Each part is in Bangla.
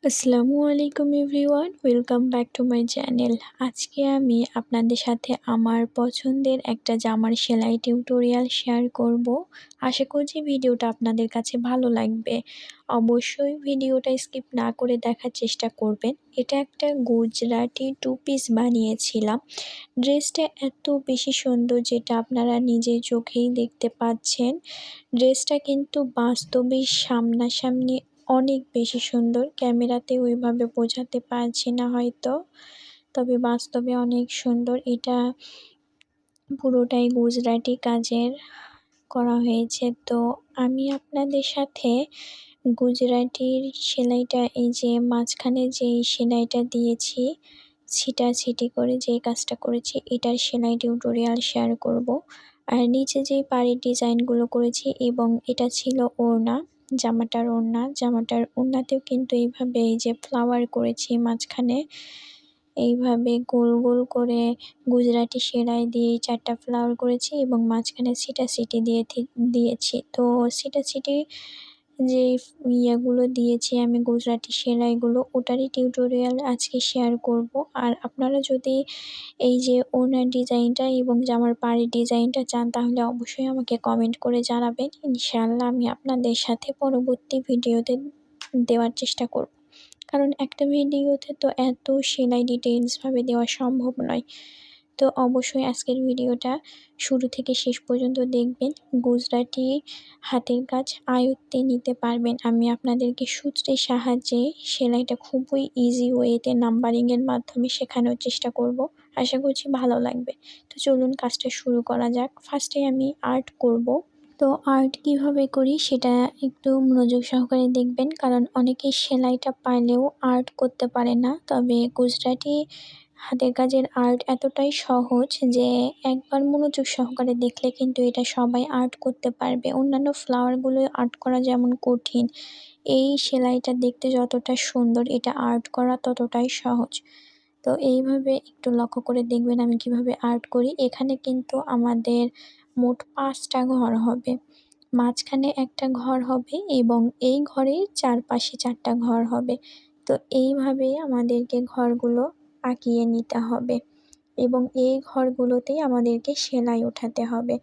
আসসালামু আলাইকুম everyone, welcome back to my channel. আজকে আমি আপনাদের সাথে আমার পছন্দের একটা জামার সেলাই টিউটোরিয়াল শেয়ার করব। আশা করছি ভিডিওটা আপনাদের কাছে ভালো লাগবে। অবশ্যই ভিডিওটা স্কিপ না করে দেখার চেষ্টা করবেন। এটা একটা গুজরাটি টু পিস বানিয়েছিলাম। ড্রেসটা এত বেশি সুন্দর, যেটা আপনারা নিজের চোখেই দেখতে পাচ্ছেন। ড্রেসটা কিন্তু বাস্তবে সামনাসামনি অনেক বেশি সুন্দর। ক্যামেরাতে ওইভাবে বোঝাতে পারছি না হয়তো, তবে বাস্তবে অনেক সুন্দর। এটা পুরোটাই গুজরাটি কাজের করা হয়েছে। তো আমি আপনাদের সাথে গুজরাটির সেলাইটা, এই যে মাঝখানে যেই সেলাইটা দিয়েছি, ছিটাছিটি করে যে কাজটা করেছি, এটার সেলাই টিউটোরিয়াল শেয়ার করব। আর নিচে যেই পাড়ের ডিজাইনগুলো করেছি, এবং এটা ছিল ওড়না, জামাটার ওড়নাতেও কিন্তু এইভাবে এই যে ফ্লাওয়ার করেছি মাঝখানে, এইভাবে গোল গোল করে গুজরাটি সেলাই দিয়ে 4টা ফ্লাওয়ার করেছি এবং মাঝখানে ছিটাছিটি দিয়েছি। তো ছিটাছিটি যে ইয়েগুলো দিয়েছি আমি, গুজরাটি সেলাইগুলো, ওটারই টিউটোরিয়াল আজকে শেয়ার করব। আর আপনারা যদি এই যে ওড়নার ডিজাইনটা এবং জামার পাড়ের ডিজাইনটা চান, তাহলে অবশ্যই আমাকে কমেন্ট করে জানাবেন। ইনশাআল্লাহ আমি আপনাদের সাথে পরবর্তী ভিডিওতে দেওয়ার চেষ্টা করব। কারণ একটা ভিডিওতে তো এত সেলাই ডিটেইলসভাবে দেওয়া সম্ভব নয়। তো অবশ্যই আজকের ভিডিওটা শুরু থেকে শেষ পর্যন্ত দেখবেন। গুজরাটি হাতের কাজ আয়ত্তে নিতে পারবেন। আমি আপনাদেরকে সূত্রের সাহায্যে সেলাইটা খুবই ইজি ওয়েতে নাম্বারিংয়ের মাধ্যমে শেখানোর চেষ্টা করব। আশা করছি ভালো লাগবে। তো চলুন কাজটা শুরু করা যাক। ফার্স্টে আমি আর্ট করব। তো আর্ট কিভাবে করি সেটা একটু মনোযোগ সহকারে দেখবেন, কারণ অনেকেই সেলাইটা পারলেও আর্ট করতে পারে না। তবে গুজরাটি হাতের কাজের আর্ট এতটাই সহজ যে একবার মনোযোগ সহকারে দেখলে কিন্তু এটা সবাই আর্ট করতে পারবে। অন্যান্য ফ্লাওয়ারগুলো আর্ট করা যেমন কঠিন, এই সেলাইটা দেখতে যতটা সুন্দর, এটা আর্ট করা ততটাই সহজ। তো এইভাবে একটু লক্ষ্য করে দেখবেন আমি কিভাবে আর্ট করি। এখানে কিন্তু আমাদের মোট 5টা ঘর হবে। মাঝখানে একটা ঘর হবে এবং এই ঘরের চারপাশে 4টা ঘর হবে। তো এইভাবেই আমাদেরকে ঘরগুলো আঁকিয়ে নিতে হবে এবং এই ঘরগুলোতেই আমাদেরকে সেলাই ওঠাতে হবে।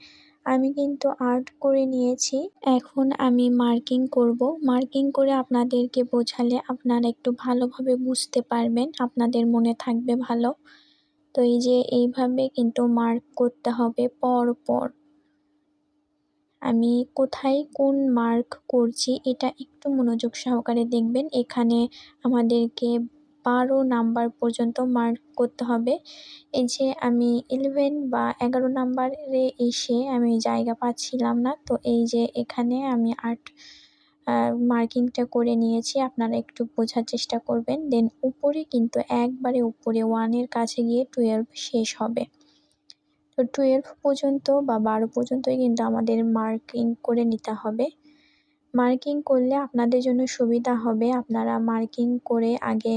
আমি কিন্তু আর্ট করে নিয়েছি। এখন আমি মার্কিং করব। মার্কিং করে আপনাদেরকে বোঝালে আপনারা একটু ভালোভাবে বুঝতে পারবেন, আপনাদের মনে থাকবে ভালো। তো এই যে এইভাবে কিন্তু মার্ক করতে হবে পর পর। আমি কোথায় কোন মার্ক করছি এটা একটু মনোযোগ সহকারে দেখবেন। এখানে আমাদেরকে 12 নাম্বার পর্যন্ত মার্ক করতে হবে। এই যে আমি 11 বা 11 নাম্বারে এসে আমি জায়গা পাচ্ছিলাম না, তো এই যে এখানে আমি মার্কিংটা করে নিয়েছি। আপনারা একটু বোঝার চেষ্টা করবেন। দেন উপরে কিন্তু একবারে উপরে 1 এর কাছে গিয়ে 12 শেষ হবে। তো 12 পর্যন্ত বা 12 পর্যন্তই কিন্তু আমাদের মার্কিং করে নিতে হবে। মার্কিং করলে আপনাদের জন্য সুবিধা হবে। আপনারা মার্কিং করে আগে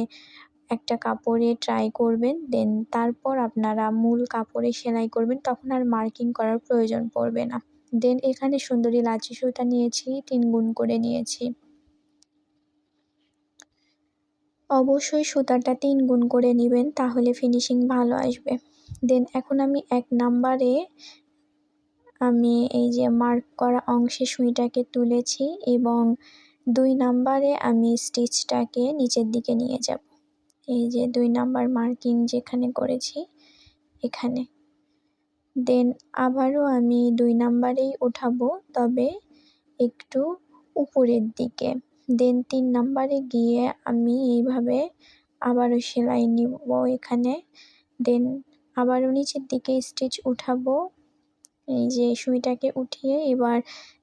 একটা কাপড়ে ট্রাই করবেন, দেন তারপর আপনারা মূল কাপড়ে সেলাই করবেন, তখন আর মার্কিং করার প্রয়োজন পড়বে না। দেন এখানে সুন্দরী লাচি সুতা নিয়েছি, 3 গুণ করে নিয়েছি। অবশ্যই সুতাটা 3 গুণ করে নিবেন, তাহলে ফিনিশিং ভালো আসবে। দেন এখন আমি 1 নাম্বারে আমি এই যে মার্ক করা অংশে সুইটাকে তুলেছি এবং 2 নাম্বারে আমি স্টিচটাকে নিচের দিকে নিয়ে যাব। এই যে 2 নাম্বার মার্কিং যেখানে করেছি এখানে। দেন আবারও আমি 2 নাম্বারেই উঠাবো, তবে একটু উপরের দিকে। দেন 3 নাম্বারে গিয়ে আমি এইভাবে আবারও সেলাই নিব এখানে। দেন আবারও নিচের দিকে স্টিচ উঠাবো। এই যে সুইটাকে উঠিয়ে এবার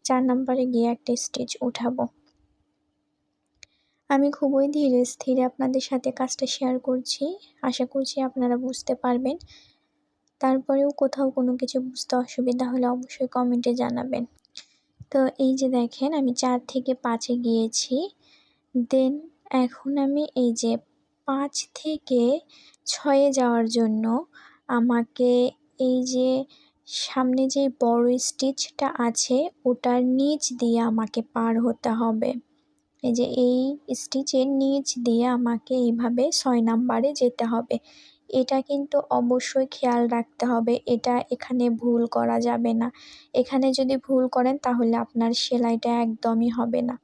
4 নাম্বারে গিয়ে একটা স্টিচ উঠাবো। আমি খুবই ধীরে স্থিরে আপনাদের সাথে কাজটা শেয়ার করছি। আশা করছি আপনারা বুঝতে পারবেন। তারপরেও কোথাও কোনো কিছু বুঝতে অসুবিধা হলে অবশ্যই কমেন্টে জানাবেন। তো এই যে দেখেন আমি 4 থেকে 5 এ গিয়েছি। দেন এখন আমি এই যে 5 থেকে 6 এ যাওয়ার জন্য আমাকে এই যে সামনে যে বড় স্টিচটা আছে ওটার নিচ দিয়ে আমাকে পার হতে হবে। এই যে এই স্টিচের নিচ দিয়ে আমাকে এইভাবে 6 নাম্বারে যেতে হবে। এটা কিন্তু অবশ্যই খেয়াল রাখতে হবে, এটা এখানে ভুল করা যাবে না। এখানে যদি ভুল করেন তাহলে আপনার সেলাইটা একদমই হবে না।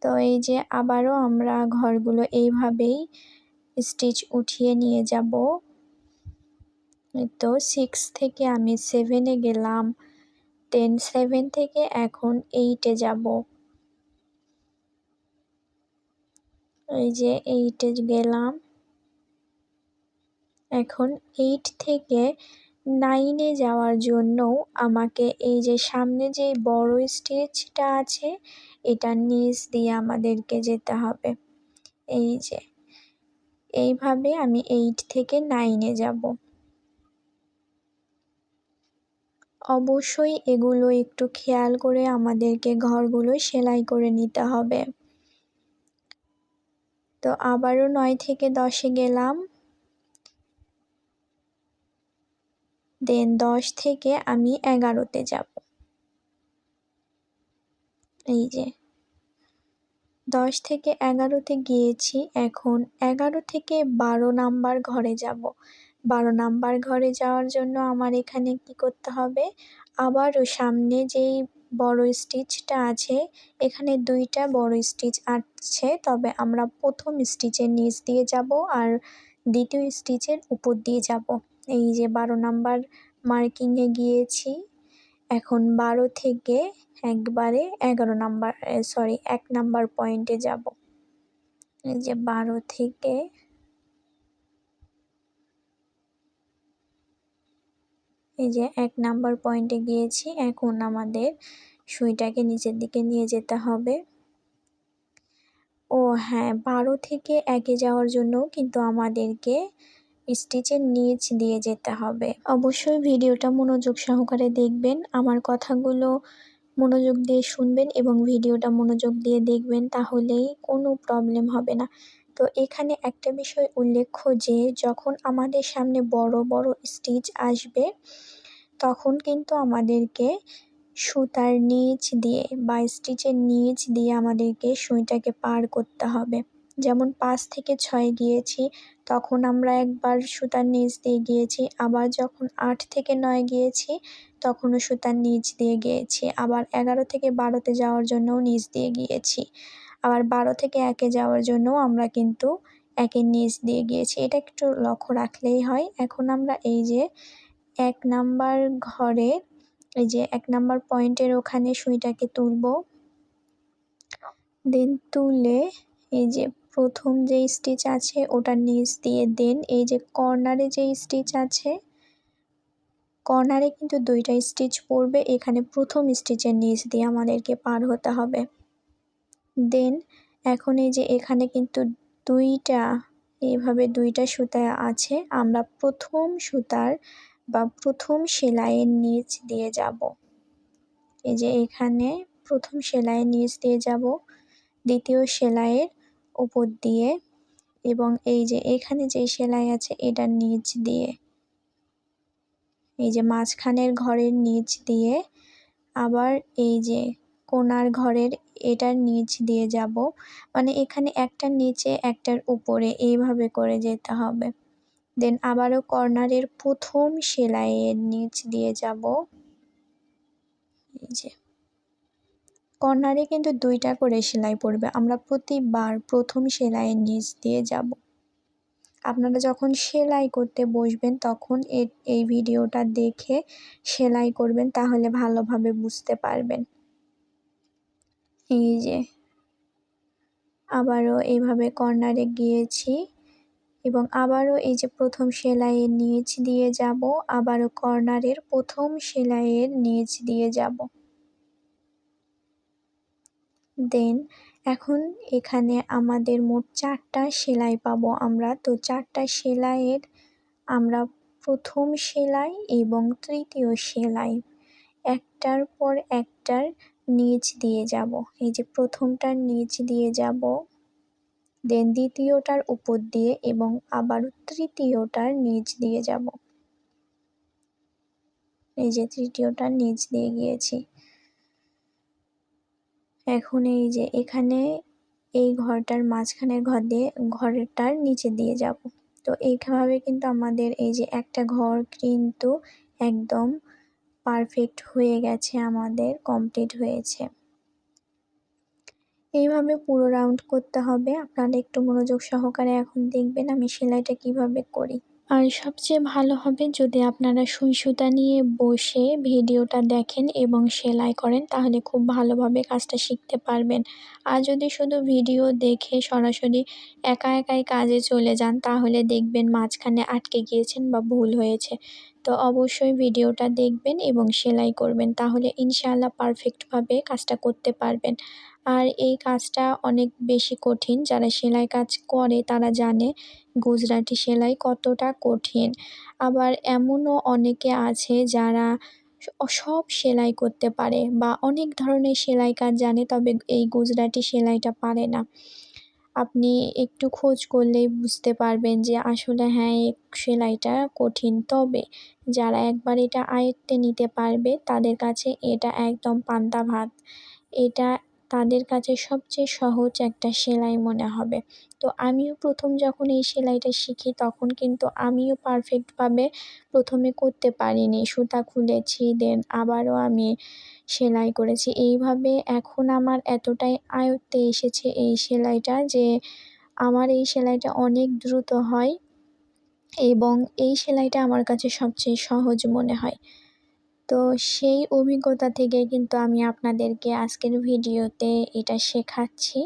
তো এই যে আবারও আমরা ঘরগুলো এইভাবেই স্টিচ উঠিয়ে নিয়ে যাব। এই তো 6 থেকে আমি 7 এ গেলাম, 7 থেকে এখন 8 এ যাব। এই যে 8 এ গেলাম, এখন 8 থেকে 9 এ যাওয়ার জন্যও আমাকে এই যে সামনে যে বড় স্টিচটা আছে এটার নিচ দিয়ে আমাদেরকে যেতে হবে। এই যে এইভাবে আমি 8 থেকে 9 এ যাব। অবশ্যই এগুলো একটু খেয়াল করে আমাদেরকে ঘরগুলো সেলাই করে নিতে হবে। তো আবারও 9 থেকে 10 এ গেলাম, 10 থেকে আমি 11 তে যাব। এই যে 10 থেকে 11 তে গিয়েছি, এখন 11 থেকে 12 নাম্বার ঘরে যাব। 12 নাম্বার ঘরে যাওয়ার জন্য আমার এখানে কি করতে হবে, আবারও সামনে যেই বড় স্টিচটা আছে এখানে 2টা বড় স্টিচ আছে, তবে আমরা প্রথম স্টিচের নিচ দিয়ে যাব আর দ্বিতীয় স্টিচের উপর দিয়ে যাব। এই যে 12 নাম্বার মার্কিংয়ে গিয়েছি, এখন 12 থেকে একবারে 11 নাম্বার 1 নাম্বার পয়েন্টে যাব। এই যে 12 থেকে এই যে 1 নাম্বার পয়েন্টে গিয়েছি, এখন আমাদের সুইটাকে নিচের দিকে নিয়ে যেতে হবে। ও হ্যাঁ, 12 থেকে 1 এ যাওয়ার জন্য কিন্তু আমাদেরকে স্টিচের নিচ দিয়ে যেতে হবে। অবশ্যই ভিডিওটা মনোযোগ সহকারে দেখবেন, আমার কথাগুলো মনোযোগ দিয়ে শুনবেন এবং ভিডিওটা মনোযোগ দিয়ে দেখবেন, তাহলেই কোনো প্রবলেম হবে না। তো এখানে একটা বিষয় উল্লেখ্য যে যখন আমাদের সামনে বড় বড় স্টিচ আসবে তখন কিন্তু আমাদেরকে সুতার নিচ দিয়ে বা স্টিচের নিচ দিয়ে আমাদেরকে সুইটাকে পার করতে হবে। যেমন 5 থেকে 6 গিয়েছি তখন আমরা একবার সুতার নিচ দিয়ে গিয়েছি, আবার যখন 8 থেকে 9 গিয়েছি তখনও সুতার নিচ দিয়ে গিয়েছি, আবার 11 থেকে 12 তে যাওয়ার জন্যও নিচ দিয়ে গিয়েছি, আবার 12 থেকে 1 এ যাওয়ার জন্যও আমরা কিন্তু 1 এর নিচ দিয়ে গিয়েছি। এটা একটু লক্ষ্য রাখলেই হয়। এখন আমরা এই যে 1 নাম্বার ঘরে এই যে 1 নাম্বার পয়েন্টের ওখানে সুইটাকে তুলব। তুলে এই যে প্রথম যে স্টিচ আছে ওটার নিচ দিয়ে এই যে কর্নারে যে স্টিচ আছে, কর্নারে কিন্তু 2টা স্টিচ পড়বে, এখানে প্রথম স্টিচের নিচ দিয়ে আমাদেরকে পার হতে হবে। এখন এই যে এখানে কিন্তু 2টা এইভাবে 2টা সুতা আছে, আমরা প্রথম সুতার বা প্রথম সেলাইয়ের নিচ দিয়ে যাব। এই যে এখানে প্রথম সেলাইয়ের নিচ দিয়ে যাব, দ্বিতীয় সেলাইয়ের উপর দিয়ে এবং এই যে এখানে যে সেলাই আছে এটার নিচ দিয়ে, এই যে মাঝখানের ঘরের নিচ দিয়ে, আবার এই যে কোণার ঘরের এটার নিচ দিয়ে যাব, মানে এখানে একটার নিচে একটার উপরে এইভাবে করে যেতে হবে। আবারও কর্নারের প্রথম সেলাইয়ের নিচ দিয়ে যাব। এই যে কর্নারে কিন্তু 2টা করে সেলাই পড়বে, আমরা প্রতিবার প্রথম সেলাইয়ের নিচ দিয়ে যাব। আপনারা যখন সেলাই করতে বসবেন তখন এই ভিডিওটা দেখে সেলাই করবেন, তাহলে ভালোভাবে বুঝতে পারবেন। এই যে আবারও এইভাবে কর্নারে গিয়েছি এবং আবারও এই যে প্রথম সেলাইয়ের নিচ দিয়ে যাব, আবারও কর্নারের প্রথম সেলাইয়ের নিচ দিয়ে যাব। এখন এখানে আমাদের মোট 4টা সেলাই পাবো আমরা, তো 4টা সেলাইয়ের আমরা প্রথম সেলাই এবং তৃতীয় সেলাই একটার পর একটার নিচ দিয়ে যাব। এই যে প্রথমটার নিচ দিয়ে যাব, দ্বিতীয়টার উপর দিয়ে এবং আবার তৃতীয়টার নিচ দিয়ে যাব। এই যে তৃতীয়টার নিচ দিয়ে গিয়েছি। এখন এই যে এখানে এই ঘরটার মাঝখানের ঘরটার নিচে দিয়ে যাব। তো এইভাবে কিন্তু আমাদের এই যে একটা ঘর কিন্তু একদম পারফেক্ট হয়ে গেছে, আমাদের কমপ্লিট হয়েছে। এইভাবে পুরো রাউন্ড করতে হবে। আপনারা একটু মনোযোগ সহকারে এখন দেখবেন আমি সেলাইটা কিভাবে করি। আর সবচেয়ে ভালো হবে যদি আপনারা সুই সুতা নিয়ে বসে ভিডিওটা দেখেন এবং সেলাই করেন, তাহলে খুব ভালোভাবে কাজটা শিখতে পারবেন। আর যদি শুধু ভিডিও দেখে সরাসরি একাই কাজে চলে যান, তাহলে দেখবেন মাঝখানে আটকে গিয়েছেন বা ভুল হয়েছে। তো অবশ্যই ভিডিওটা দেখবেন এবং সেলাই করবেন, তাহলে ইনশাআল্লাহ পারফেক্টভাবে কাজটা করতে পারবেন। আর এই কাজটা অনেক বেশি কঠিন, যারা সেলাই কাজ করে তারা জানে গুজরাটি সেলাই কতটা কঠিন। আবার এমনও অনেকে আছে যারা সব সেলাই করতে পারে বা অনেক ধরনের সেলাই কাজ জানে, তবে এই গুজরাটি সেলাইটা পারে না। আপনি একটু খোঁজ করলেই বুঝতে পারবেন যে আসলে হ্যাঁ, এই সেলাইটা কঠিন। তবে যারা একবার এটা আয়ত্তে নিতে পারবে তাদের কাছে এটা একদম পান্তা ভাত। এটা তাদের কাছে সবচেয়ে সহজ একটা সেলাই মনে হবে। তো আমিও প্রথম যখন এই সেলাইটা শিখি তখন কিন্তু আমিও পারফেক্টভাবে প্রথমে করতে পারিনি। সুতা খুলেছি, দেন আবারও আমি সেলাই করেছি। এইভাবে এখন আমার এতটাই আয়ত্তে এসেছে এই সেলাইটা যে আমার এই সেলাইটা অনেক দ্রুত হয় এবং এই সেলাইটা আমার কাছে সবচেয়ে সহজ মনে হয়। তো সেই অভিজ্ঞতা থেকে কিন্তু আমি আপনাদেরকে আজকের ভিডিওতে এটা শেখাচ্ছি।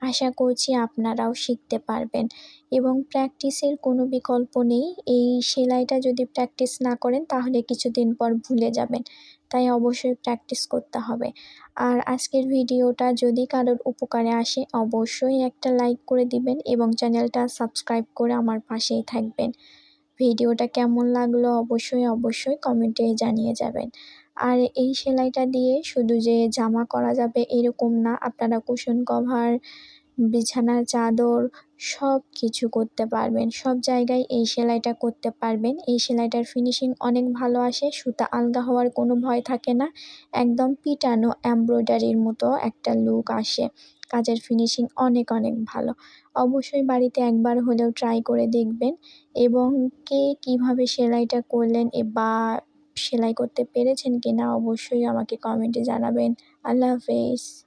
আশা করছি আপনারাও শিখতে পারবেন এবং প্র্যাকটিসের কোনো বিকল্প নেই। এই সেলাইটা যদি প্র্যাকটিস না করেন তাহলে কিছুদিন পর ভুলে যাবেন। তাই অবশ্যই প্র্যাকটিস করতে হবে। আর আজকের ভিডিওটা যদি কারোর উপকারে আসে অবশ্যই একটা লাইক করে দিবেন এবং চ্যানেলটা সাবস্ক্রাইব করে আমার পাশেই থাকবেন। ভিডিওটা কেমন লাগলো অবশ্যই কমেন্টে জানিয়ে যাবেন। আর এই সেলাইটা দিয়ে শুধু যে জামা করা যাবে এরকম না, আপনারা কুশন কভার, বিছানার চাদর সব কিছু করতে পারবেন। সব জায়গায় এই সেলাইটা করতে পারবেন। এই সেলাইটার ফিনিশিং অনেক ভালো আসে, সুতা আলগা হওয়ার কোনো ভয় থাকে না। একদম পিটানো এমব্রয়ডারির মতো একটা লুক আসে। কাজের ফিনিশিং অনেক ভালো। অবশ্যই বাড়িতে একবার হলেও ট্রাই করে দেখবেন এবং কে কীভাবে সেলাইটা করলেন বা সেলাই করতে পেরেছেন কিনা অবশ্যই আমাকে কমেন্টে জানাবেন। আল্লাহ হাফেজ।